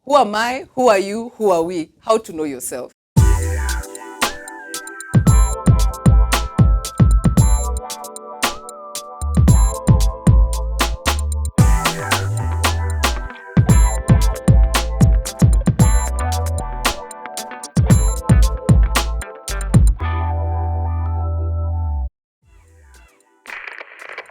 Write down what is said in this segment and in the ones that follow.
Who am I? Who are you? Who are we? How to know yourself.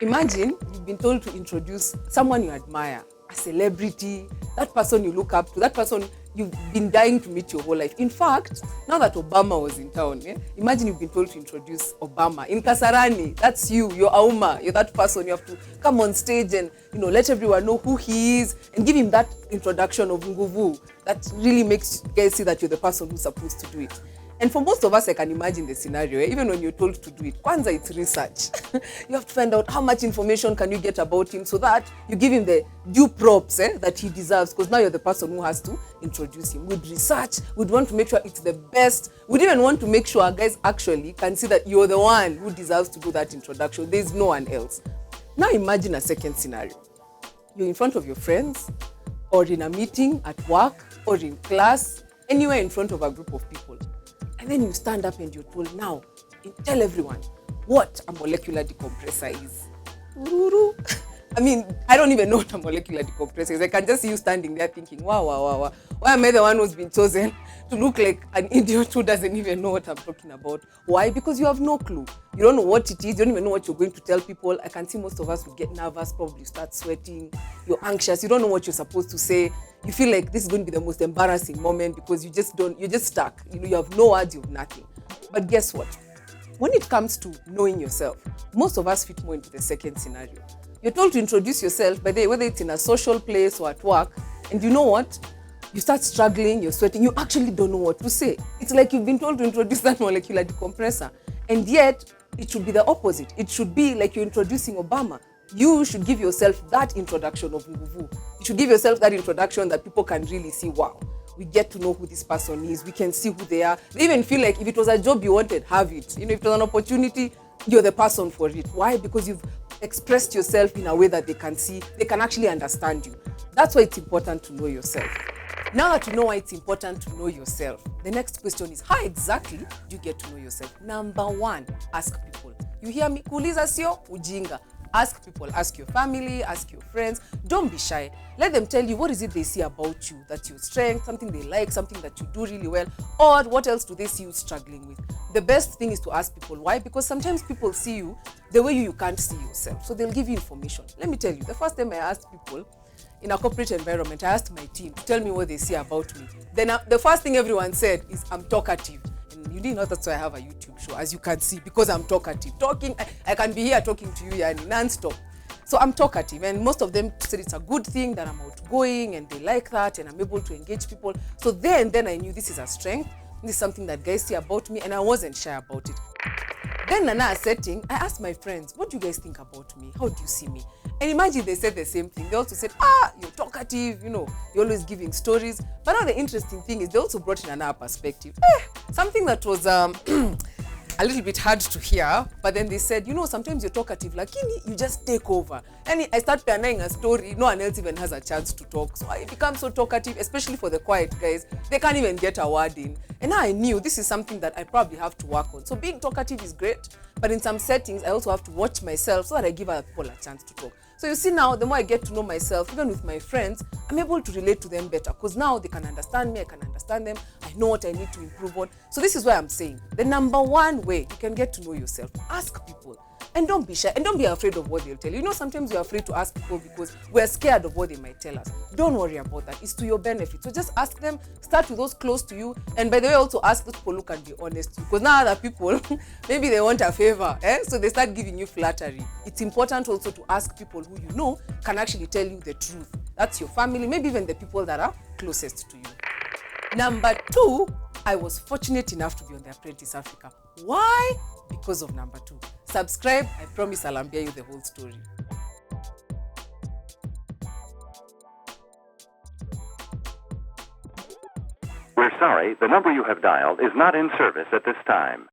Imagine you've been told to introduce someone you admire, a celebrity, that person you look up to, that person you've been dying to meet your whole life. In fact, now that Obama was in town, imagine you've been told to introduce Obama. In Kasarani, that's you, you're Auma, you're that person. You have to come on stage and let everyone know who he is and give him that introduction of Nguvu. That really makes you guys see that you're the person who's supposed to do it. And for most of us, I can imagine the scenario, even when you're told to do it. Kwanza, it's research. You have to find out how much information can you get about him so that you give him the due props that he deserves, because now you're the person who has to introduce him. We'd research, we'd want to make sure it's the best. We'd even want to make sure guys actually can see that you're the one who deserves to do that introduction. There's no one else. Now imagine a second scenario. You're in front of your friends, or in a meeting at work, or in class, anywhere in front of a group of people. And then you stand up and you're told, now, tell everyone what a molecular decompressor is. I mean, I don't even know what a molecular decompressor is. I can just see you standing there thinking, wow. Why am I the one who's been chosen to look like an idiot who doesn't even know what I'm talking about? Why? Because you have no clue. You don't know what it is. You don't even know what you're going to tell people. I can see most of us will get nervous, probably start sweating. You're anxious. You don't know what you're supposed to say. You feel like this is going to be the most embarrassing moment because you're just stuck. You have no words, you have nothing. But guess what? When it comes to knowing yourself, most of us fit more into the second scenario. You're told to introduce yourself, by the way, whether it's in a social place or at work, and you know what? You start struggling, you're sweating, you actually don't know what to say. It's like you've been told to introduce that molecular decompressor, and yet it should be the opposite. It should be like you're introducing Obama. You should give yourself that introduction of Nguvu. You should give yourself that introduction that people can really see, wow, we get to know who this person is, we can see who they are. They even feel like if it was a job you wanted, have it. If it was an opportunity, you're the person for it. Why? Because you've expressed yourself in a way that they can see, they can actually understand you. That's why it's important to know yourself. Now that you know why it's important to know yourself, the next question is, how exactly do you get to know yourself? Number one, ask people. You hear me? Kuuliza sio ujinga. Ask people, ask your family, ask your friends. Don't be shy. Let them tell you what is it they see about you, that's your strength, something they like, something that you do really well, or what else do they see you struggling with. The best thing is to ask people. Why? Because sometimes people see you the way you can't see yourself. So they'll give you information. Let me tell you, the first time I asked people in a corporate environment, I asked my team to tell me what they see about me. Then the first thing everyone said is, I'm talkative. And you didn't know that's why I have a YouTube show, as you can see, because I'm talkative. I can be here talking to you non-stop. So I'm talkative, and most of them said it's a good thing that I'm outgoing and they like that and I'm able to engage people. So then I knew this is a strength. This is something that guys see about me, and I wasn't shy about it. Then in another setting, I asked my friends, what do you guys think about me? How do you see me? And imagine they said the same thing. They also said, you're talkative, you're always giving stories. But now the interesting thing is they also brought in another perspective. Something that was a little bit hard to hear, but then they said, sometimes you're talkative, like you just take over. And I start planning a story, no one else even has a chance to talk. So I become so talkative, especially for the quiet guys. They can't even get a word in. And now I knew this is something that I probably have to work on. So being talkative is great, but in some settings, I also have to watch myself so that I give other people a chance to talk. So you see now, the more I get to know myself, even with my friends, I'm able to relate to them better because now they can understand me, I can understand them, I know what I need to improve on. So this is why I'm saying, the number one way you can get to know yourself, ask people. And don't be shy, and don't be afraid of what they'll tell you. Sometimes we're afraid to ask people because we're scared of what they might tell us. Don't worry about that. It's to your benefit. So just ask them, start with those close to you. And by the way, also ask those people who can be honest to you. Because now other people, maybe they want a favor, so they start giving you flattery. It's important also to ask people who you know can actually tell you the truth. That's your family, maybe even the people that are closest to you. Number two, I was fortunate enough to be on The Apprentice Africa. Why? Because of number two. Subscribe, I promise I'll ambia you the whole story. We're sorry, the number you have dialed is not in service at this time.